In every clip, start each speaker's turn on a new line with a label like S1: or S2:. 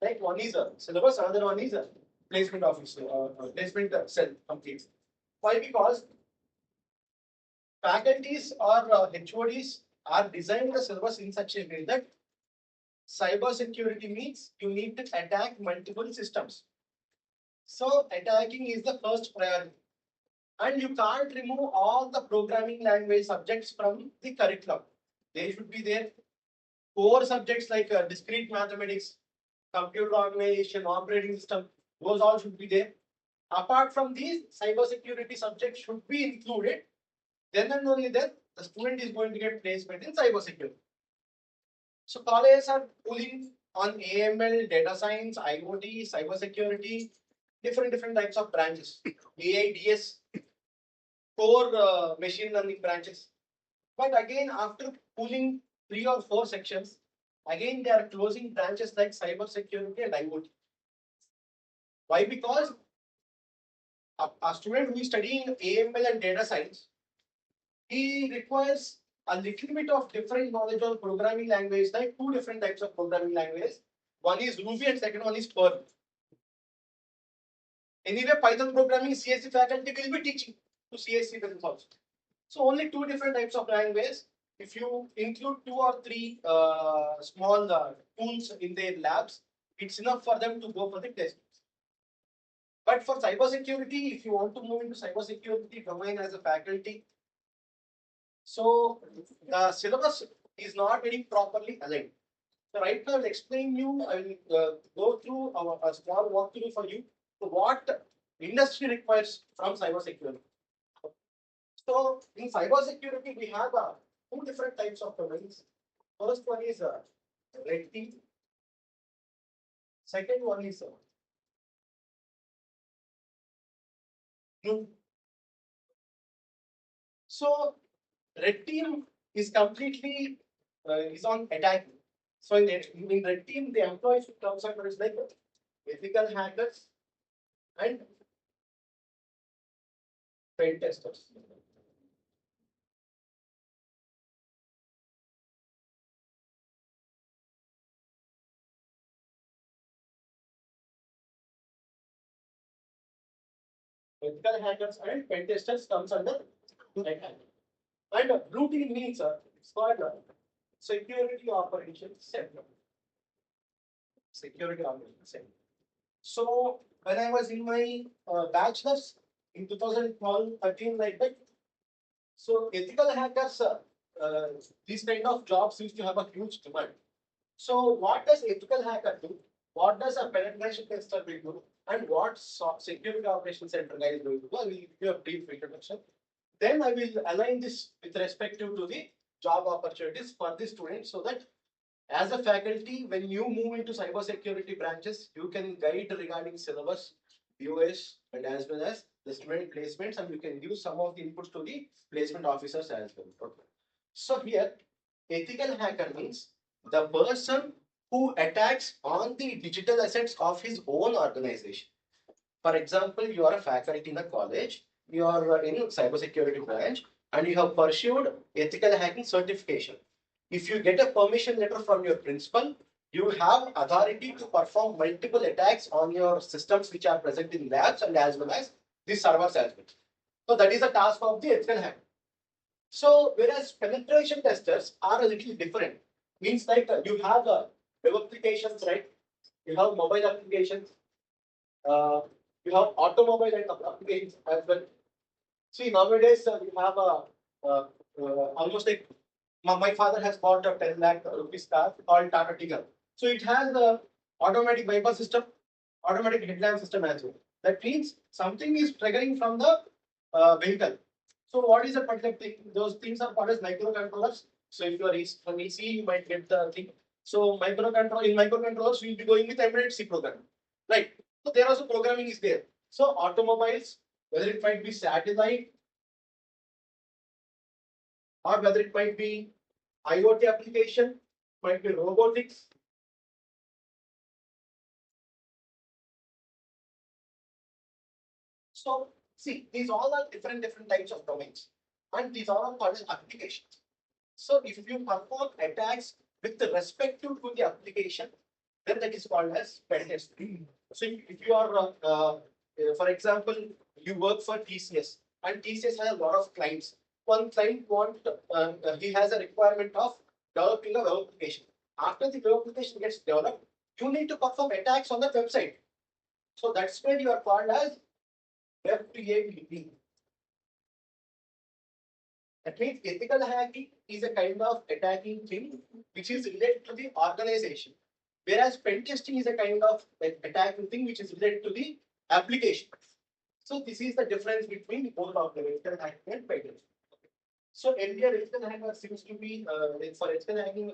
S1: Like one is a syllabus, another one is a placement officer, placement cell complete. Why? Because faculties or HODs are designing the syllabus in such a way that cyber security means you need to attack multiple systems. So attacking is the first priority. And you can't remove all the programming language subjects from the curriculum. They should be there. Core subjects like discrete mathematics, computer organization, operating system, those all should be there. Apart from these, cybersecurity subjects should be included. Then and only then the student is going to get placement in cybersecurity. So colleges are pulling on AML, data science, IoT, cybersecurity, different types of branches. AIDS, core machine learning branches. But again, after pulling 3 or 4 sections, again they are closing branches like cybersecurity and IoT. Why? Because a student who is studying AML and data science, he requires a little bit of different knowledge on programming language, like 2 different types of programming languages. One is Ruby and second one is Perl. Anyway, Python programming CSC faculty will be teaching to CSC students also. So only 2 different types of languages. If you include 2 or 3 small tools in their labs, it's enough for them to go for the test. But for cybersecurity, if you want to move into cybersecurity domain as a faculty, so the syllabus is not very properly aligned. So right now, I'll explain you. I will go through a small walkthrough for you to what industry requires from cybersecurity. So in cybersecurity, we have 2 different types of domains. First one is red team. Second one is blue. So red team is completely is on attacking. So in red team, the employees terms are like ethical hackers and pen testers. Ethical hackers and pen testers comes under red hat. And blue team means it's called security operations center. Security operations center. So when I was in my bachelor's in 2012-13 like that, so ethical hackers, these kind of jobs used to have a huge demand. So what does ethical hacker do? What does a penetration tester will do? And what security operations center guy is going to do? I will give you a brief introduction. Then I will align this with respect to the job opportunities for the students so that as a faculty, when you move into cybersecurity branches, you can guide regarding syllabus, US, and as well as the student placements, and you can give some of the inputs to the placement officers as well. Okay. So here, ethical hacker means the person who attacks on the digital assets of his own organization. For example, you are a faculty in a college, you are in cybersecurity branch, and you have pursued ethical hacking certification. If you get a permission letter from your principal, you have authority to perform multiple attacks on your systems which are present in labs and as well as the servers as well. So that is the task of the ethical hacker. So whereas penetration testers are a little different, means like you have web applications, right? You have mobile applications, you have automobile applications as well. See, nowadays you have almost like my father has bought a 10 lakh rupees car called Tata Tiger. So it has the automatic bypass system, automatic headlamp system as well. That means something is triggering from the vehicle. So what is the particular thing? Those things are called as microcontrollers. So if you are from EC, you might get the thing. So microcontrollers, we will be going with embedded C program, right? So there also programming is there. So automobiles, whether it might be satellite or whether it might be IoT application, might be robotics. So see, these all are different types of domains, and these all are called as applications. So if you perform attacks with respect to the application, then that is called as pen testing. So if you are, for example, you work for TCS, and TCS has a lot of clients. One client he has a requirement of developing a web application. After the web application gets developed, you need to perform attacks on the website. So that's where you are called as web creativity. That means ethical hacking is a kind of attacking thing which is related to the organization, whereas pen testing is a kind of attacking thing which is related to the application. So this is the difference between both of them, ethical hacking and pen testing. So earlier ethical hacker seems to be for ethical hacking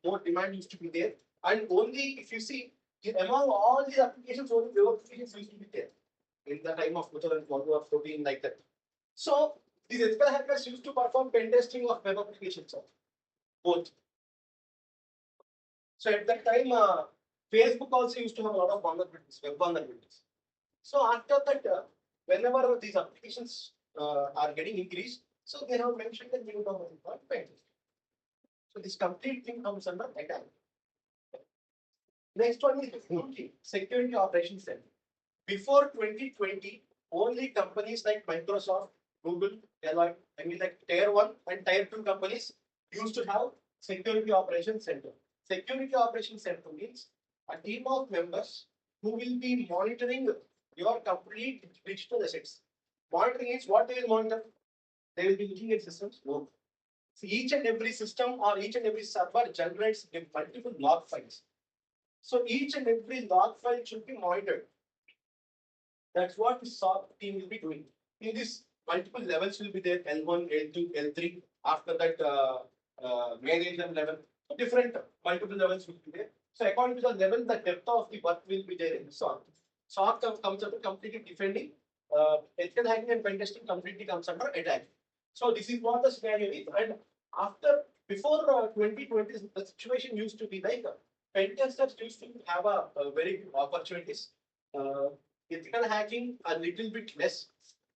S1: more demand used to be there, and only if you see among all these applications, only web applications used to be there in the time of 2012 or 14 like that. So these ethical hackers used to perform pen testing of web applications also, both. So at that time, Facebook also used to have a lot of vulnerabilities, web vulnerabilities. So after that, whenever these applications are getting increased, so they have mentioned that we will have pen testing. So this complete thing comes under attack. Next one is Security Operations Center. Before 2020, only companies like Microsoft, Google, Deloitte, I mean like tier 1 and tier 2 companies used to have Security Operations Center. Security Operations Center means a team of members who will be monitoring your complete digital assets. Monitoring is what they will monitor. They will be looking at systems. No. So each and every system or each and every server generates multiple log files. So each and every log file should be monitored. That's what the SOC team will be doing. In this, multiple levels will be there: L1, L2, L3. After that, manager level. So different multiple levels will be there. So according to the level, the depth of the work will be there in the SOC. SOC comes under completely defending. Ethical hacking and pen testing completely comes under attack. So this is what the scenario is. And before 2020, the situation used to be like pen testers used to have a very good opportunities. Ethical hacking a little bit less.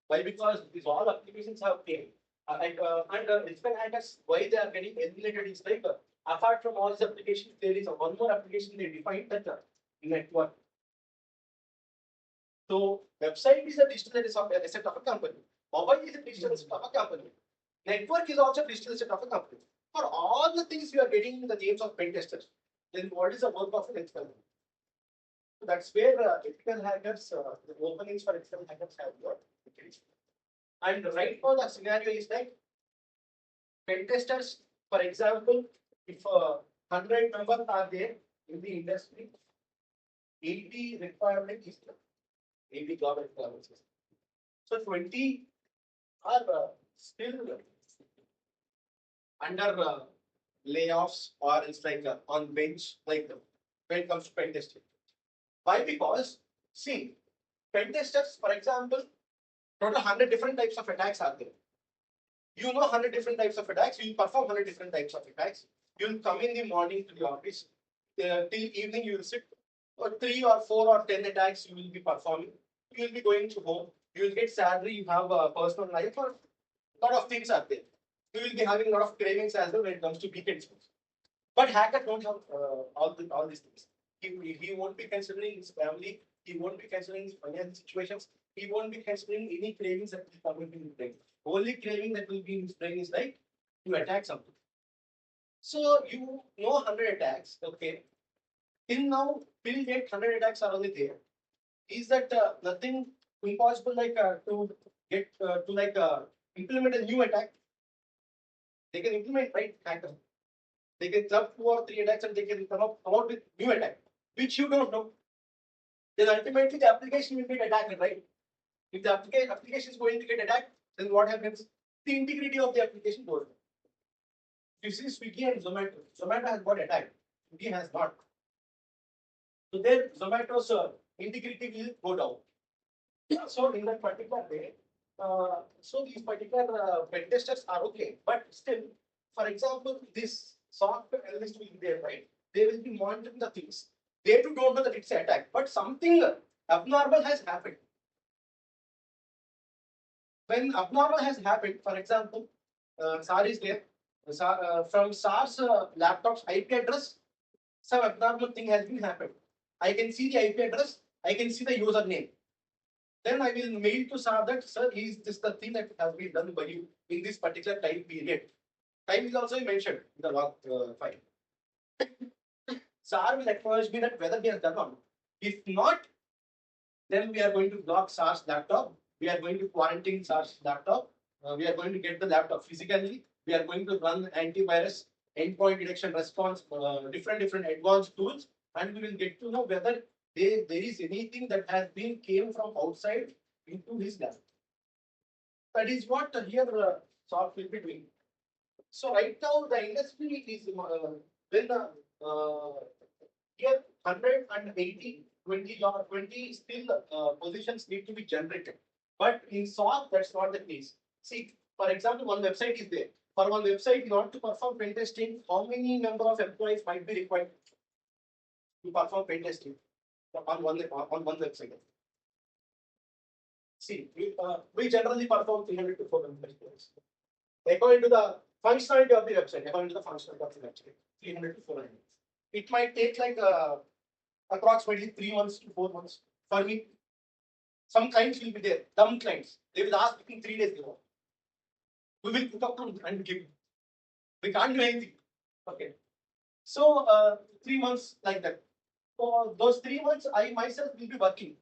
S1: Why? Because these all applications have failed. Ethical hackers, why they are getting eliminated is like apart from all these applications, there is one more application they define that network. So website is a digital asset of a company. Mobile is a digital asset of a company. Network is also a digital asset of a company. For all the things we are getting the names of pen testers, then what is the work of an ethical hacker? So that's where ethical hackers, the openings for ethical hackers have got increased. And right now the scenario is like pen testers, for example, if 100 members are there in the industry, 80 requirement is 80 government requirements. So 20 are still under layoffs or it's like on bench, like when it comes to pen testing. Why? Because see, pen testers, for example, total 100 different types of attacks are there. You know 100 different types of attacks, you will perform 100 different types of attacks. You will come in the morning to the office, till evening you will sit, or 3 or 4 or 10 attacks you will be performing. You will be going to home, you will get salary, you have a personal life, or a lot of things are there. You will be having a lot of cravings as well when it comes to weekends. But hackers don't have all these things. He won't be considering his family, he won't be considering his financial situations, he won't be considering any cravings that will come into his brain. Only craving that will be in his brain is like to attack something. So you know 100 attacks, okay. Till now, till date 100 attacks are only there. Is that nothing impossible like to get to like implement a new attack? They can implement, right, hackers. They can club 2 or 3 attacks and they can come out with new attack, which you don't know. Then ultimately the application will get attacked, right? If the application is going to get attacked, then what happens? The integrity of the application goes down. You see Swiggy and Zomato. Zomato has got attacked. Swiggy has not. So then Zomato's integrity will go down. So in that particular way, so these particular pen testers are okay, but still, for example, this software analyst will be there, right? They will be monitoring the things. They too don't know that it's an attack, but something abnormal has happened. When abnormal has happened, for example, SAR is there. From SAR's laptop's IP address, some abnormal thing has been happened. I can see the IP address, I can see the username. Then I will mail to SAR that, sir, is this the thing that has been done by you in this particular time period? Time is also mentioned in the log file. SAR will acknowledge me that whether he has done or not. If not, then we are going to block SAR's laptop. We are going to quarantine SAR's laptop. We are going to get the laptop physically. We are going to run antivirus, endpoint detection response, different advanced tools, and we will get to know whether there is anything that has been came from outside into his laptop. That is what here SOC will be doing. So right now the industry is when here 180, 20 still positions need to be generated. But in SOC, that's not the case. See, for example, one website is there. For one website, you want to perform pen testing, how many number of employees might be required to perform pen testing on one website? See, we generally perform 300 to 400 employees. According to the functionality of the website, 300 to 400. It might take like approximately 3 months to 4 months for me. Some clients will be there, dumb clients. They will ask within 3 days. We will put up and give. We can't do anything. Okay. So 3 months like that. For those 3 months, I myself will be working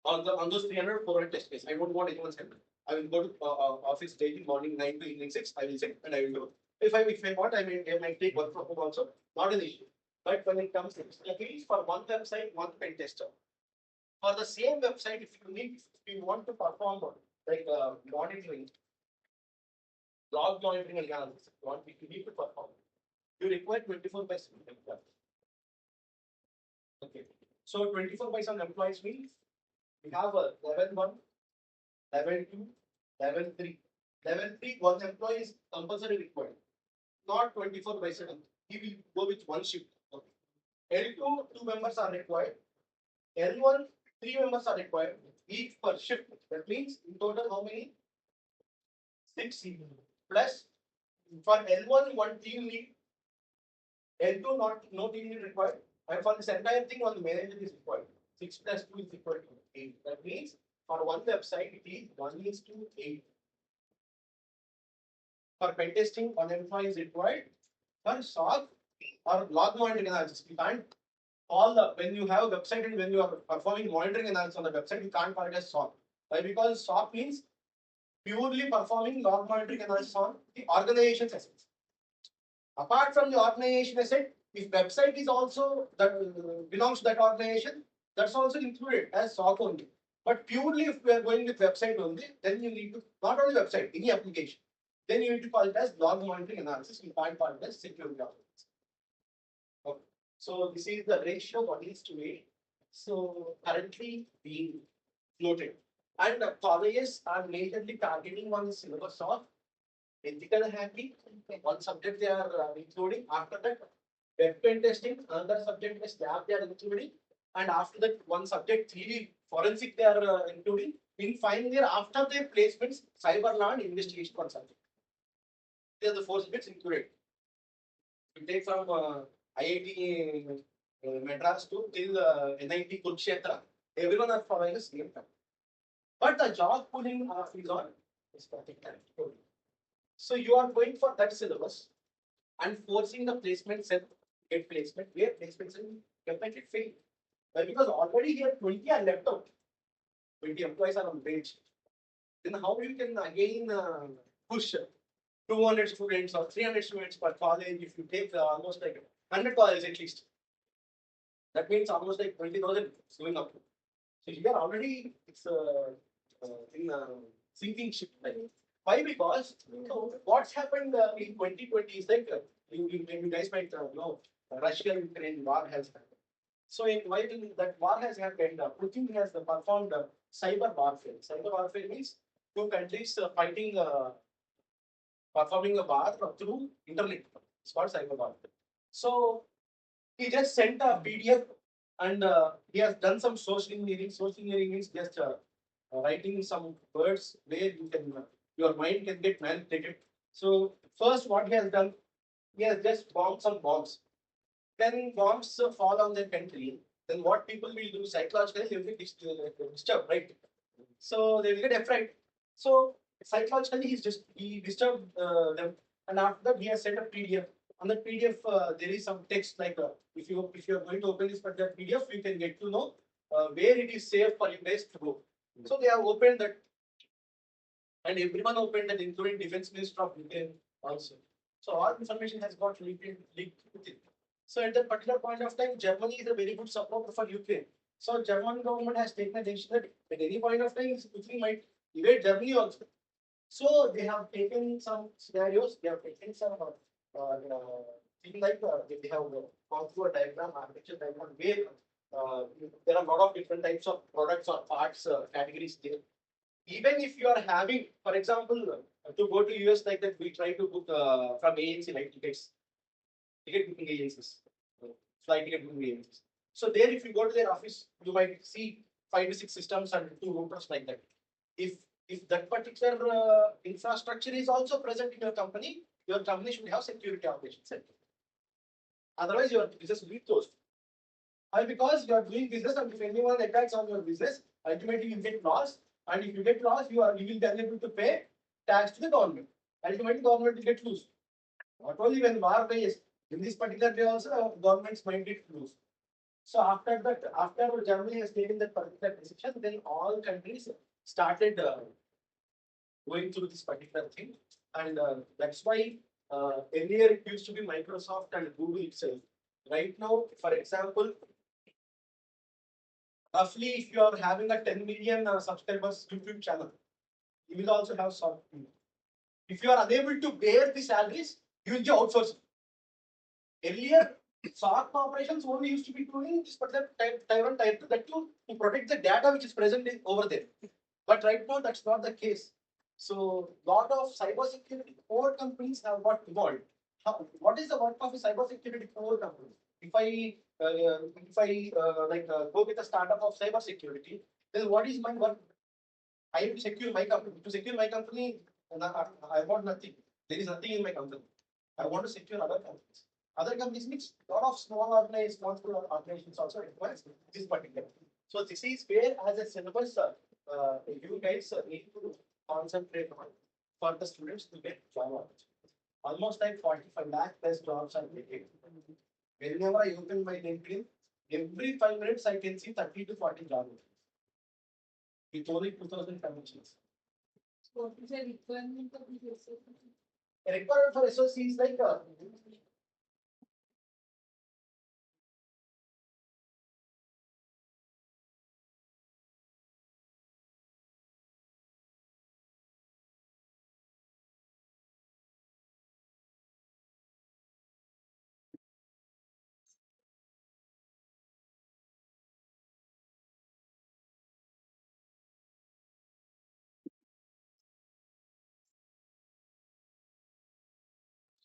S1: on those 300 400 test cases. I don't want anyone's help. I will go to office daily, morning 9 to evening 6. I will check and I will do. If I want, I might take work from home also. Not an issue. But when it comes to at least for one website, one pen tester. For the same website, if you want to perform like monitoring, log monitoring analysis, what you need to perform, you require 24/7 employees. Okay. So 24/7 employees means we have a level 1, level 2, level 3. Level 3, one employee is compulsory required. Not 24/7. He will go with one shift. Okay. L2, 2 members are required. L1, 3 members are required. Each per shift. That means in total how many? 6 plus for L1, 1 team lead. L2, no team lead required. And for this entire thing, one manager is required. 6 plus 2 is equal to 8. That means for one website, it is 1:8. For pen testing, one employee is required. For SOC or log monitoring analysis, you can't when you have a website and when you are performing monitoring analysis on the website, you can't call it as SOC. Why? Because SOC means purely performing log monitoring analysis on the organization's assets. Apart from the organization asset, if website is also that belongs to that organization, that's also included as SOC only. But purely if we are going with website only, then you need to not only website, any application. Then you need to call it as log monitoring analysis. You can't call it as security analysis. Okay. So this is the ratio 1:8. So currently being floated. And colleges are majorly targeting on the syllabus of ethical hacking. One subject they are including. After that, web pen testing. Another subject is lab they are including. And after that, one subject 3D forensic they are including. In final year, after their placements, cyber law and investigation one subject. These are the 4 subjects included. You take from IIT Madras to till NIT Kurukshetra, everyone are following the same pattern. But the job pooling is on this particular. So you are going for that syllabus and forcing the placement cell get placement where placement cell definitely fail. Because already here 20 are left out. 20 employees are on bench. Then how you can again push 200 students or 300 students per college if you take almost like 100 colleges at least. That means almost like 20,000 going up. So here already it's in sinking ship. Why? Because what's happened in 2020 is like you guys might know Russia-Ukraine war has happened. So while that war has happened, Putin has performed cyber warfare. Cyber warfare means 2 countries fighting, performing a war through internet. It's called cyber warfare. So he just sent a PDF and he has done some social engineering. Social engineering means just writing some words where you can your mind can get manipulated. So first, what he has done, he has just bombed some bombs. then bombs fall on their country, then what people will do psychologically, they will get disturbed, right? So they will get afraid. So psychologically, he disturbed them, and after that, he has sent a PDF. On that PDF, there is some text like if you are going to open this particular PDF, you can get to know where it is safe for you guys to go. So they have opened that, and everyone opened that, including Defense Minister of Ukraine also. So all information has got leaked with it. So at that particular point of time, Germany is a very good supporter for Ukraine. So German government has taken a decision that at any point of time, Putin might invade Germany also. So they have taken some scenarios. They have taken some thing like they have gone through a diagram, architecture diagram where there are a lot of different types of products or parts categories there. Even if you are having, for example, to go to US like that, we try to book from ANC like ticket booking agencies, flight ticket booking agencies. So there, if you go to their office, you might see 5 to 6 systems and 2 routers like that. If that particular infrastructure is also present in your company should have security operations center. Otherwise, your business will be closed. And because you are doing business, and if anyone attacks on your business, ultimately you get lost. And if you get lost, you will be unable to pay tax to the government. Ultimately, government will get loose. Not only when war raised, in this particular way also, governments might get loose. So after that, after Germany has taken that particular decision, then all countries started going through this particular thing, and that's why earlier it used to be Microsoft and Google itself. Right now, for example, roughly if you are having a 10 million subscribers YouTube channel, you will also have some. If you are unable to bear the salaries, you will be outsourced. Earlier, SOC operations only used to be doing this particular tier 1, tier 2, that to protect the data which is present over there. But right now, that's not the case. So, lot of cybersecurity core companies have got evolved. What is the work of a cybersecurity core company? If I go with a startup of cybersecurity, then what is my work? I have to secure my company. To secure my company, I want nothing. There is nothing in my company. I want to secure other companies. Other companies means a lot of small organizations also requires this particular. So this is where, as a syllabus, you guys need to concentrate on for the students to get job opportunities. Almost like 45 lakh plus jobs are created. Whenever I open my LinkedIn, every 5 minutes I can see 30 to 40 job opportunities with only 2,000 connections.
S2: So what is the requirement of the SOC?
S1: A requirement for SOC is like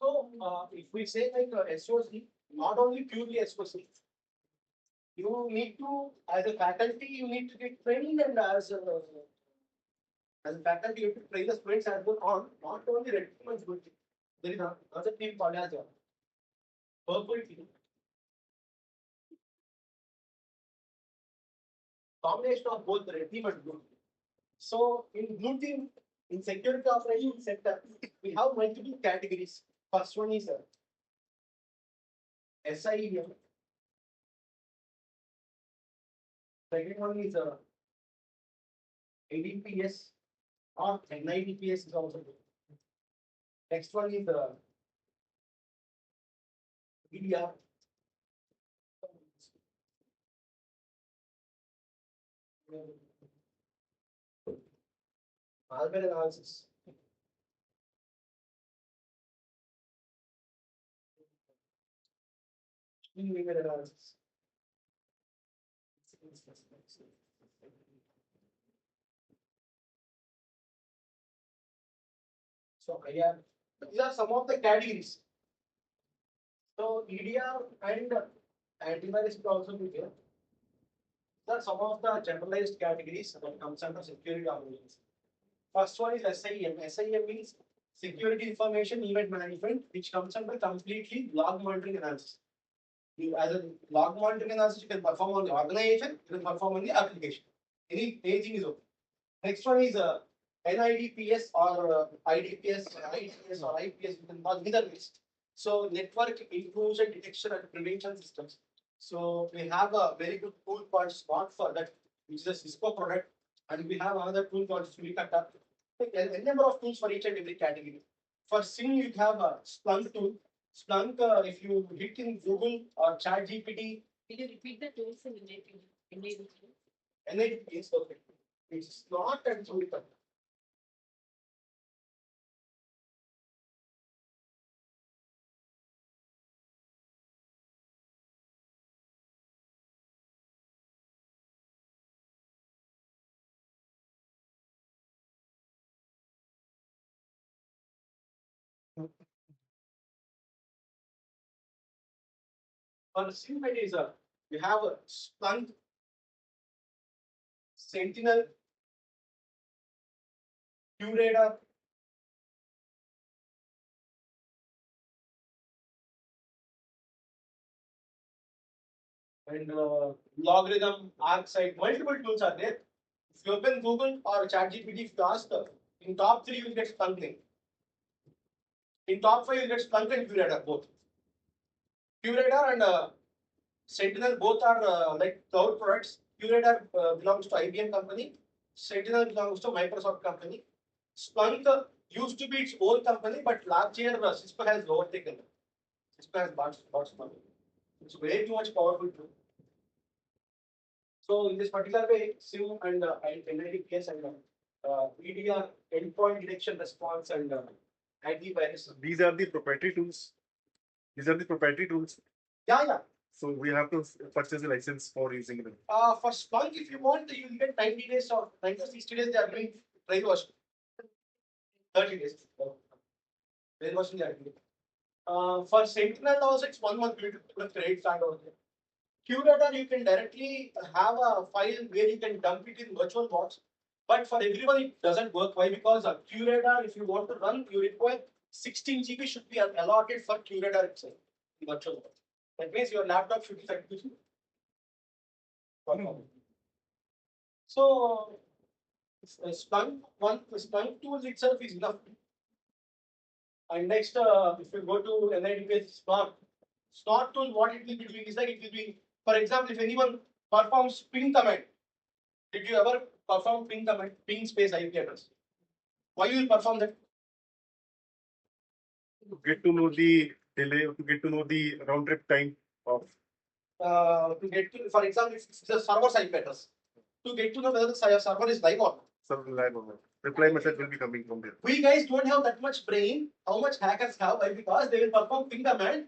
S1: so if we say like SOC, not only purely SOC, you need to, as a faculty, you need to get trained, and as a faculty, you have to train the students as well on not only recruitment, but there is another team called as a purple team. Combination of both the red team and blue team. So in blue team, in security operations sector, we have multiple categories. First one is SIEM. Second one is ADPS or NIDPS is also good. Next one is EDR. Malware analysis. Email analysis. So these are some of the categories. So EDR and antivirus will also be there. These are some of the generalized categories that comes under security operations. First one is SIEM. SIEM means security information event management, which comes under completely log monitoring analysis. You, as a log monitoring analysis, you can perform on the organization, you can perform on the application. Anything is okay. Next one is NIDPS or IDPS, IDS or IPS, you can call either ways. So network intrusion detection and prevention systems. So we have a very good tool called Smart for that, which is a Cisco product, and we have another tool called Surikata. A number of tools for each and every category. For SIM, you have a Splunk tool. Splunk, if you hit in Google or ChatGPT,
S2: Can you repeat the tools in Indian?
S1: NIDPS, okay. It's not and Surikata. On the SIM is a you have a Splunk, Sentinel, QRadar, and logarithm, ArcSight. Multiple tools are there. If you open Google or ChatGPT, if you ask in top three, you will get Splunk name. In top five, you will get Splunk and QRadar both. QRadar and Sentinel both are like cloud products. QRadar belongs to IBM company. Sentinel belongs to Microsoft company. Splunk used to be its own company, but last year Cisco has overtaken it. Cisco has bought Splunk. It's way too much powerful tool. So in this particular way, SIM and NIDPS and EDR, endpoint detection response and antivirus.
S3: These are the proprietary tools. These are the proprietary tools.
S1: Yeah.
S3: So we have to purchase a license for using them.
S1: For Splunk, if you want, you will get 90 days or 90 or 60 days. They are doing trial version. 30 days. Trial version they are doing. For Sentinel also, it's 1 month with credit card over there. QRadar, you can directly have a file where you can dump it in virtual box. But for everyone, it doesn't work. Why? Because QRadar, if you want to run, you require 16 GB should be allotted for QRadar itself in virtual box. That means your laptop should be 32 GB. So Splunk tools itself is enough. And next, if you go to NIDPS Smart tool, what it will be doing is like it will be, for example, if anyone performs ping command, did you ever perform ping command, ping space IP address? Why you will perform that?
S3: To get to know the delay, to get to know the round trip time of.
S1: To get to, for example, if it's a server's IP address, to get to know whether the server is live or not.
S3: Reply message will be coming from there.
S1: We guys don't have that much brain. How much hackers have? Why? Because they will perform ping command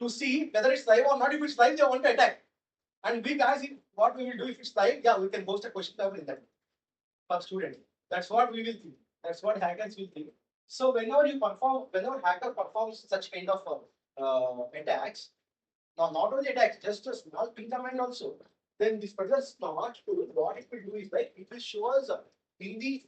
S1: to see whether it's live or not. If it's live, they want to attack. And we guys, what we will do if it's live, yeah, we can post a question paper in that for students. That's what we will do. That's what hackers will think. So whenever hacker performs such kind of attacks, not only attacks, just a small ping command also, then this particular smart tool, what it will do is like it will show us in the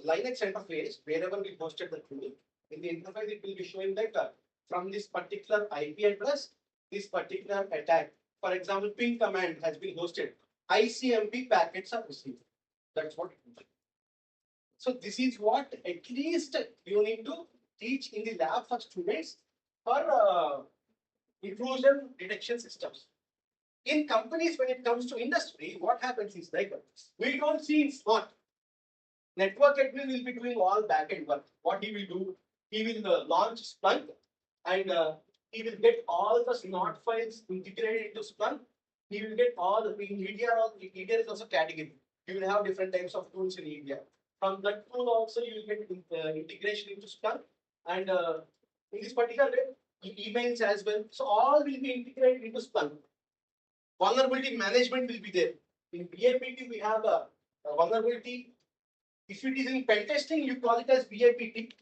S1: Linux interface, wherever we posted the tool, in the interface it will be showing that from this particular IP address, this particular attack. For example, ping command has been hosted. ICMP packets are received. That's what it means. So this is what at least you need to teach in the lab for students for intrusion detection systems. In companies, when it comes to industry, what happens is like we don't see smart. Network admin will be doing all backend work. What he will do, he will launch Splunk and he will get all the smart files integrated into Splunk. He will get all the EDR is also category. You will have different types of tools in EDR. From that tool also you will get integration into Splunk and in this particular way, emails as well. So all will be integrated into Splunk. Vulnerability management will be there. In BAPT we have a vulnerability. If it is in pen testing, you call it as BAPT.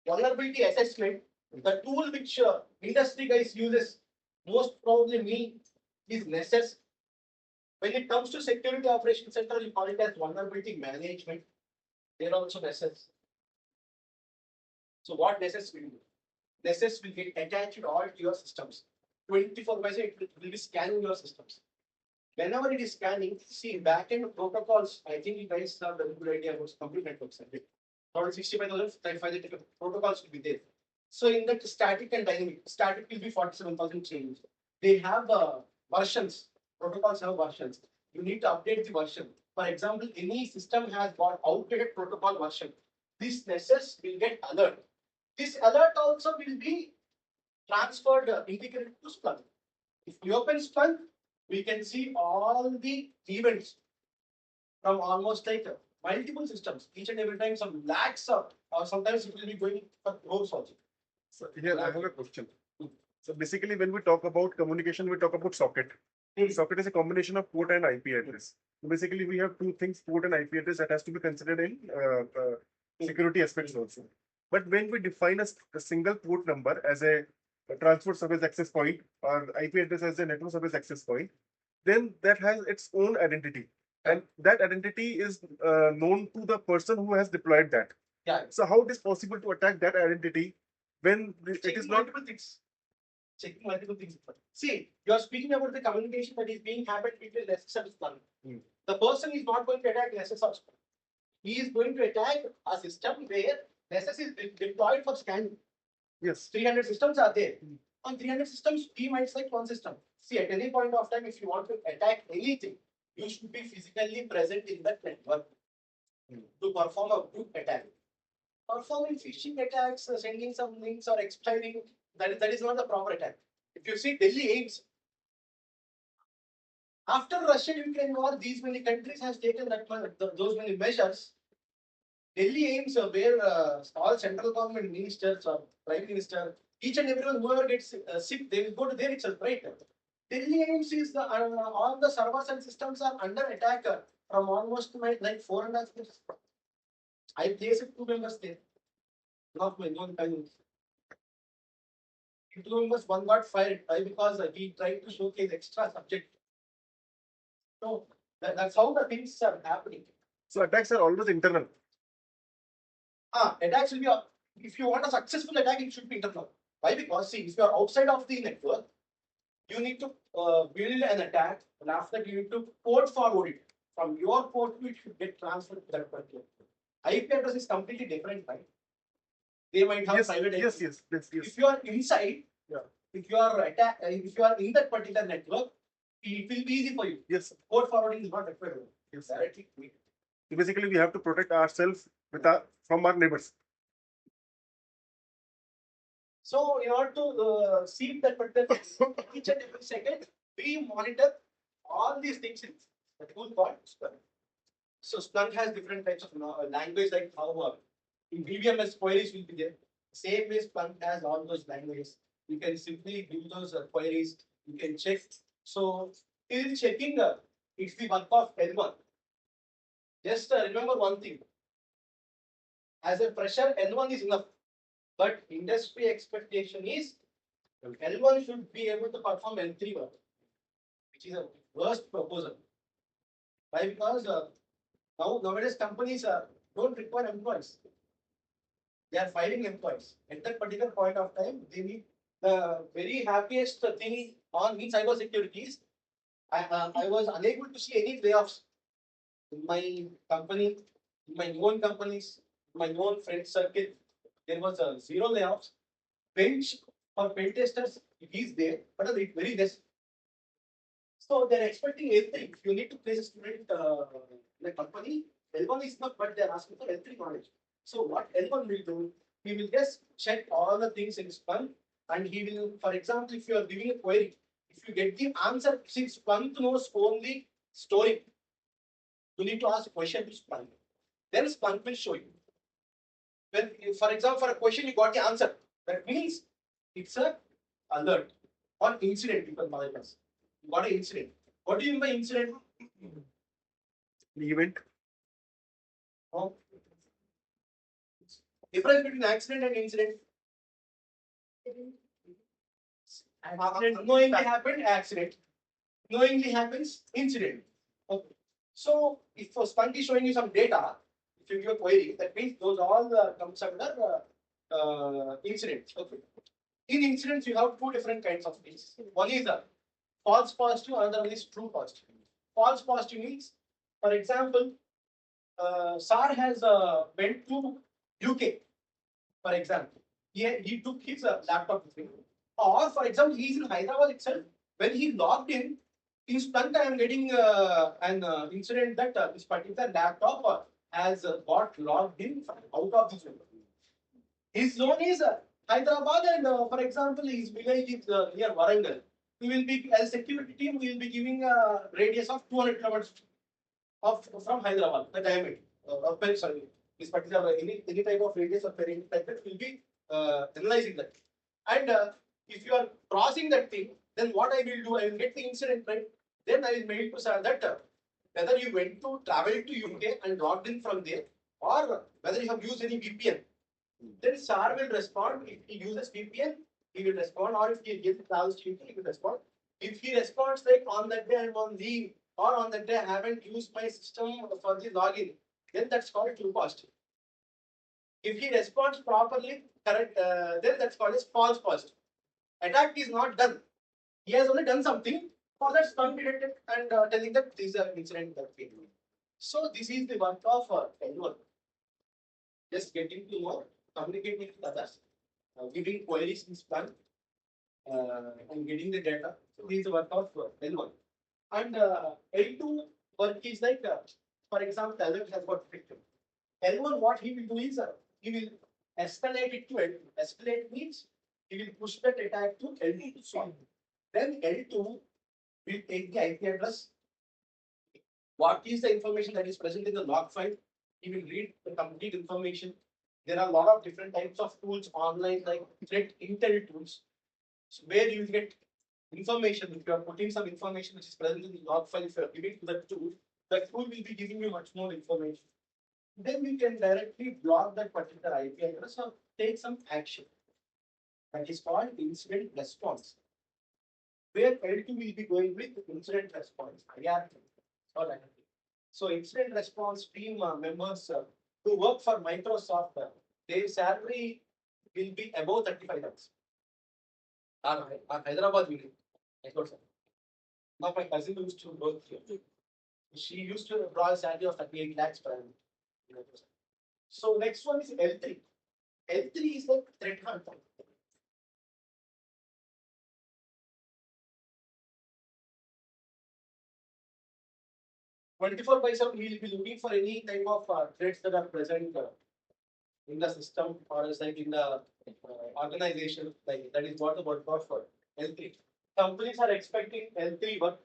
S1: Vulnerability assessment. The tool which industry guys uses most probably me is Nessus. When it comes to security operations center, you call it as vulnerability management. There also Nessus. So what Nessus will do? Nessus will get attached all to your systems. 24/7 it will be scanning your systems. Whenever it is scanning, see backend protocols. I think you guys have a good idea about complete networks. Around 65,000 protocols will be there. So in that static and dynamic, static will be 47,000 change. They have versions. Protocols have versions. You need to update the version. For example, any system has got outdated protocol version. This necess will get alert. This alert also will be transferred, integrated to Splunk. If we open Splunk, we can see all the events from almost like multiple systems. Each and every time some lakhs or sometimes it will be going for crores also.
S3: So here I have a question. So basically, when we talk about communication, we talk about socket. Socket is a combination of port and IP address. So basically, we have two things: port and IP address that has to be considered in security aspects also. But when we define a single port number as a transport service access point or IP address as a network service access point, then that has its own identity, and that identity is known to the person who has deployed that.
S1: Yeah.
S3: So how it is possible to attack that identity when it is not?
S1: Multiple things. Checking multiple things. See, you are speaking about the communication that is being happened between SSL and Splunk. The person is not going to attack SSL. He is going to attack a system where SS is deployed for scanning.
S3: Yes.
S1: 300 systems are there. On 300 systems, he might select one system. See, at any point of time, if you want to attack anything, you should be physically present in that network to perform a good attack. Performing phishing attacks, sending some links or exploiting, that is not the proper attack. If you see Delhi aims, after Russia-Ukraine war, these many countries has taken those many measures. Delhi aims where all central government ministers or prime minister, each and everyone whoever gets sick, they will go to there itself, right? Delhi aims is the all the servers and systems are under attack from almost like 4.5 years. I placed 2 members there. Not my own time. 2 members, one got fired because he tried to showcase extra subject. So that's how the things are happening.
S3: So attacks are always internal.
S1: Attacks will be, if you want a successful attack, it should be internal. Why? Because see, if you are outside of the network, you need to build an attack, and after that you need to port forward it. From your port to it should get transferred to that particular. IP address is completely different, right? They might have private IP.
S3: Yes.
S1: If you are inside, if you are in that particular network, it will be easy for you.
S3: Yes.
S1: Port forwarding is not required.
S3: Yes.
S1: Directly.
S3: So basically, we have to protect ourselves from our neighbors.
S1: So in order to see that particular each and every second, we monitor all these things in the tool called Splunk. So Splunk has different types of language, like how in VBMS queries will be there. Same way Splunk has all those languages. You can simply give those queries. You can check. So till checking, it's the work of L1. Just remember one thing. As a fresher, L1 is enough. But industry expectation is L1 should be able to perform L3 work, which is a worst proposal. Why? Because nowadays companies don't require employees. They are firing employees. At that particular point of time, they need the very happiest thing on in cybersecurity is I was unable to see any layoffs in my company, in my own companies, in my own friend circle. There was zero layoffs. Bench for pen testers, it is there, but it's very less. So they're expecting L3. If you need to place a student in a company, L1 is not, but they're asking for L3 knowledge. So what L1 will do, he will just check all the things in Splunk, and he will, for example, if you are giving a query, if you get the answer, since Splunk knows only storing, you need to ask a question to Splunk. Then Splunk will show you. When, for example, for a question you got the answer, that means it's a alert or incident. People call it as. You got an incident. What do you mean by incident?
S3: Event.
S1: Oh. Difference between accident and incident. Unknowingly happened, accident. Knowingly happens, incident. Okay. So if Splunk is showing you some data, if you give a query, that means those all comes under incidents. Okay. In incidents, you have two different kinds of things. One is a false positive, another one is true positive. False positive means, for example, SAR has went to UK, for example. He took his laptop with him. Or, for example, he is in Hyderabad itself. When he logged in, he stunned, I am getting an incident that this particular laptop has got logged in out of this window. His zone is Hyderabad, and for example, his village is near Warangal. We will be, as security team, we will be giving a radius of 200 kilometers from Hyderabad, the diameter sorry, this particular any type of radius or any type that will be analyzing that. And if you are crossing that thing, then what I will do, I will get the incident right. Then I will mail to SAR that whether you went to travel to UK and logged in from there, or whether you have used any VPN. Then SAR will respond. If he uses VPN, he will respond, or if he gets travels to UK, he will respond. If he responds like on that day I'm on leave, or on that day I haven't used my system for the login, then that's called true positive. If he responds properly, correct, then that's called as false positive. Attack is not done. He has only done something, for that's detected and telling that this is an incident that we do. So this is the work of anyone. Just getting to know, communicating with others, giving queries in span, and getting the data. So this is the work of L1. And L2 work is like, for example, alert has got victim. L1, what he will do is he will escalate it to L2. Escalate means he will push that attack to L2 to solve. Then L2 will take the IP address. What is the information that is present in the log file? He will read the complete information. There are a lot of different types of tools online, like threat intel tools, so where you will get information. If you are putting some information which is present in the log file, if you are giving to the tool will be giving you much more information. Then we can directly block that particular IP address or take some action. That is called incident response. Where L2 will be going with incident response, IRT or IRT. So incident response team members who work for Microsoft, their salary will be above 35 lakhs. Our Hyderabad unit. Now my cousin used to work here. She used to draw a salary of 38 lakhs per annum. So next one is L3. L3 is like threat hunter. (24/7) we will be looking for any type of threats that are present in the system or as like in the organization. Like that is what the word for L3. Companies are expecting L3 work,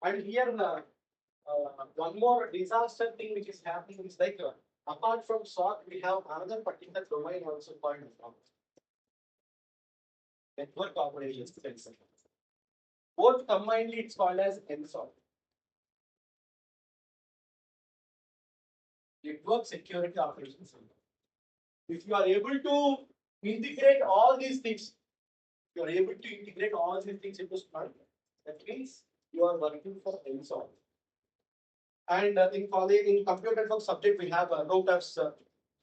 S1: and here one more disaster thing which is happening is like apart from SOC, we have another particular domain also called network operations. Both combinedly, it's called as NSOC. Network Security Operations Center. If you are able to integrate all these things, you are able to integrate all these things into Splunk, that means you are working for NSOC. And in college, in computer network subject, we have routers,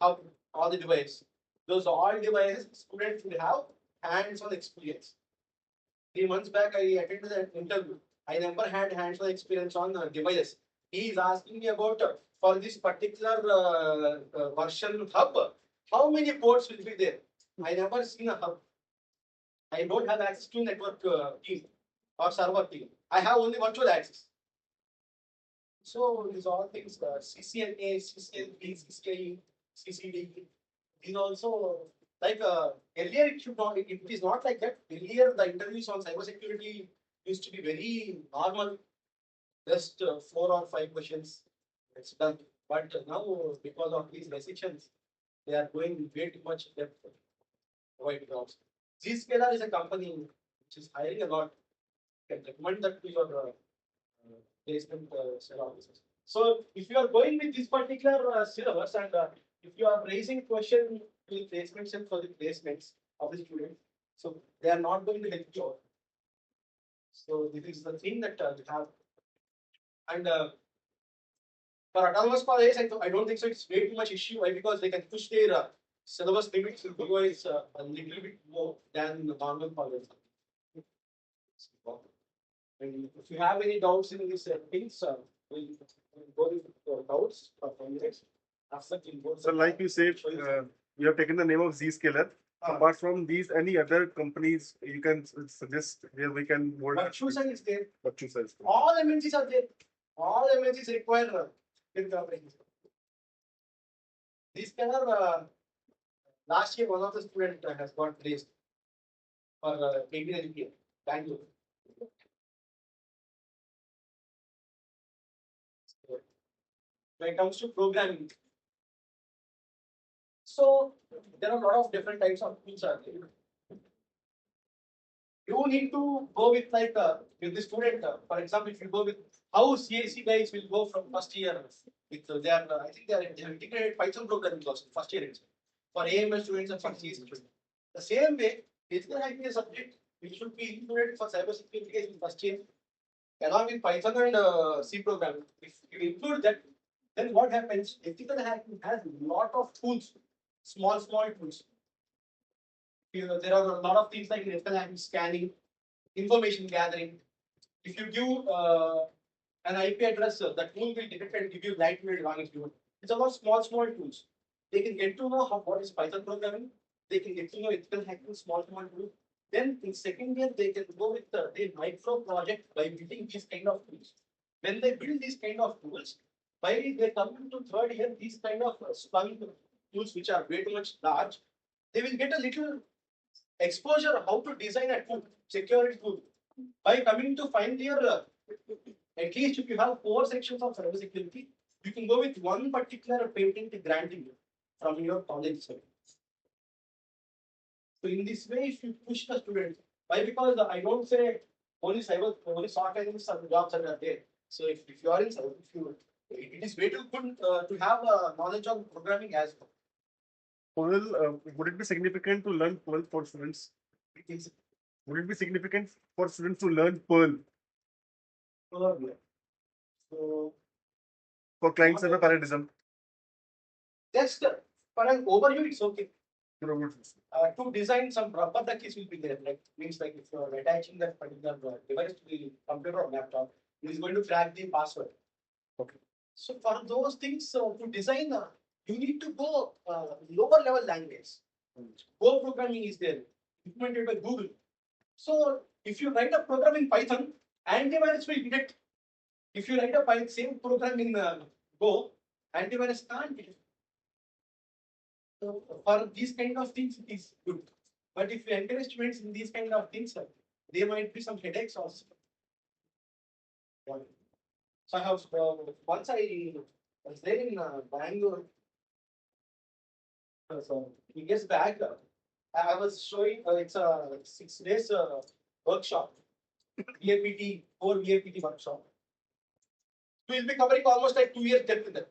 S1: hub, all the devices. Those all devices, students will have hands-on experience. 3 months back, I attended an interview. I never had hands-on experience on devices. He is asking me about for this particular version hub, how many ports will be there? I never seen a hub. I don't have access to network team or server team. I have only virtual access. So these all things, CCNA, CCNP, CCIE, CCD, these also like earlier it should not. It is not like that. Earlier the interviews on cybersecurity used to be very normal, just 4 or 5 questions. It's done. But now because of these restrictions, they are going way too much depth. Provide jobs. Zscaler is a company which is hiring a lot. You can recommend that to your placement cell officers. So if you are going with this particular syllabus and if you are raising question to placement cell for the placements of the students, so they are not going to help you out. So this is the thing that we have. And for autonomous college, I don't think so. It's way too much issue. Why? Because they can push their syllabus limits will be always a little bit more than the normal college. And if you have any doubts in these things, we'll go with doubts for 5 minutes. After we'll go.
S3: So like you said, you have taken the name of Zscaler. Apart from these, any other companies you can suggest where we can hold?
S1: Virtusa is there.
S3: Virtusa is there.
S1: All MNCs are there. All MNCs require good coverage. These kind of last year one of the student has got raised for 18 LPA, Bangalore. When it comes to programming, so there are a lot of different types of tools are there. You need to go with like with the student. For example, if you go with how CAC guys will go from first year with their I think they have integrated Python programming also first year itself for AML students and for CAC students. The same way, ethical hacking is a subject which should be included for cybersecurity in first year along with Python and C programming. If you include that, then what happens? Ethical hacking has a lot of tools, small tools. There are a lot of things like ethical hacking, scanning, information gathering. If you give an IP address, the tool will detect and give you right to longitude. It's about small tools. They can get to know what is Python programming. They can get to know ethical hacking, small tools. Then in second year, they can go with the micro project by building these kind of tools. When they build these kind of tools, by they come into third year, these kind of Splunk tools which are way too much large, they will get a little exposure how to design a tool, security tool. By coming to final year, at least if you have 4 sections of cybersecurity, you can go with one particular patent granting from your college. So in this way, if you push the students, why? Because I don't say only software and some jobs are there. So if you are in cyber, it is way too good to have knowledge of programming as well.
S3: Perl, would it be significant to learn Perl for students?
S1: It is
S3: Would it be significant for students to learn Perl
S1: so
S3: for client server parallelism?
S1: just for an overview, it's okay.
S3: To
S1: To design some proper the keys will be there. Like means like if you are attaching that particular device to the computer or laptop, it is going to crack the password.
S3: Okay.
S1: So for those things to design, you need to go lower level language. Go programming is there, implemented by Google. So if you write a program in Python, antivirus will detect. If you write a same program in Go, antivirus can't detect. So for these kind of things, it is good. But if you encourage students in these kind of things, there might be some headaches also. So I have once I was there in Bangalore. So he gets back. I was showing it's a 6 days workshop, VAPT, core VAPT workshop. We will be covering almost like 2 years depth in that.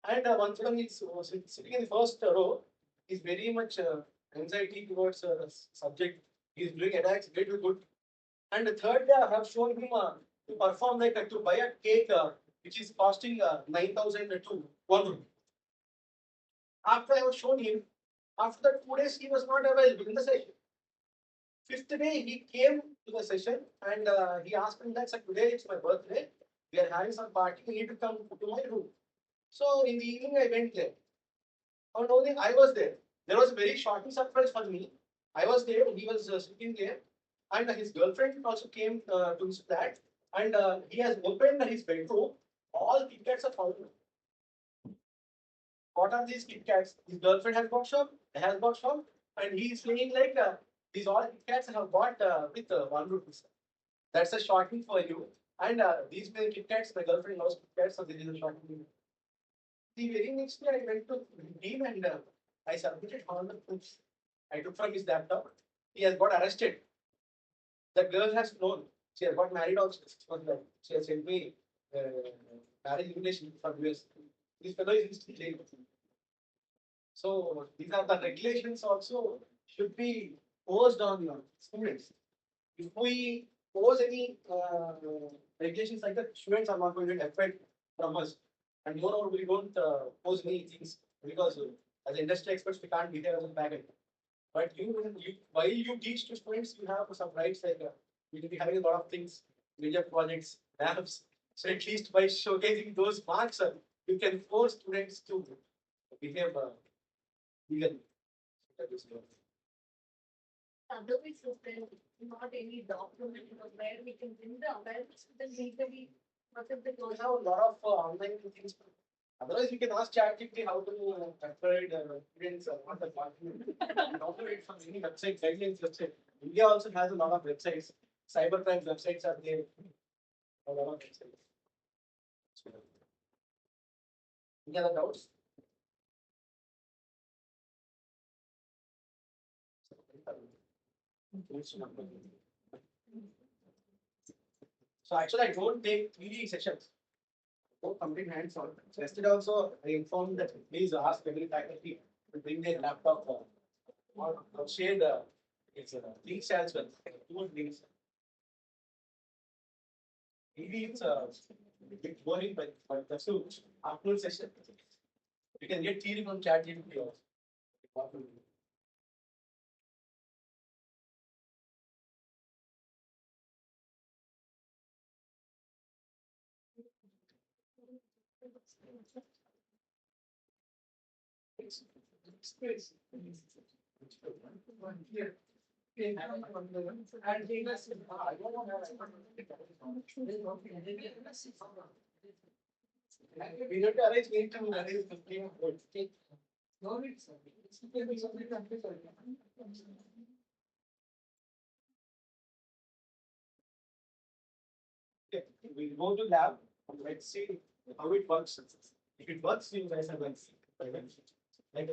S1: And once again, he's sitting in the first row, he's very much anxiety towards subject. He's doing attacks, very good. And the third day, I have shown him to perform like to buy a cake which is costing 9,000 to 1 rupee. After I have shown him, after that 2 days, he was not available in the session. Fifth day, he came to the session and he asked me that, sir, today it's my birthday. We are having some party. You need to come to my room. So in the evening, I went there. And only I was there. There was a very shocking surprise for me. I was there. He was sitting there, and his girlfriend also came to his flat. And he has opened his bedroom. All Kit Kats are falling. What are these Kit Kats? His girlfriend has got shop, and he is saying like these all Kit Kats have got with 1 rupee. That's a shocking for you. And these many Kit Kats, my girlfriend loves Kit Kats, so this is a shocking. The very next day, I went to him and I submitted all the proofs. I took from his laptop. He has got arrested. The girl has known. She has got married also. She has sent me marriage invitation from US. This fellow is in jail. So these are the regulations also should be posed on students. If we pose any regulations like that, students are not going to get affected from us. And moreover, we don't pose many things because As industry experts, we can't behave as a backend. But while you teach to students, you have some rights like you will be having a lot of things, major projects, labs. So at least by showcasing those marks, you can force students to behave legally. That is good.
S2: Otherwise, there not any document where we can bring the awareness to them legally. What if they
S1: We
S2: don't
S1: have a lot of online things. Otherwise, you can ask ChatGPT how to avoid students what the document. Download it from any website, guidelines website. India also has a lot of websites. Cybercrime websites are there. A lot of websites. Any other doubts? So actually, I don't take 3D sessions. Don't complete hands-on. So yesterday also, I informed that please ask every faculty to bring their laptop or share the links as well. Two links. Maybe it's a bit boring, but that's a afternoon session. You can get theory from ChatGPT also. We need to arrange meet to arrange 15 votes. No, it's okay. We'll go to lab. Let's see how it works. If it works, you guys are going to see. Like,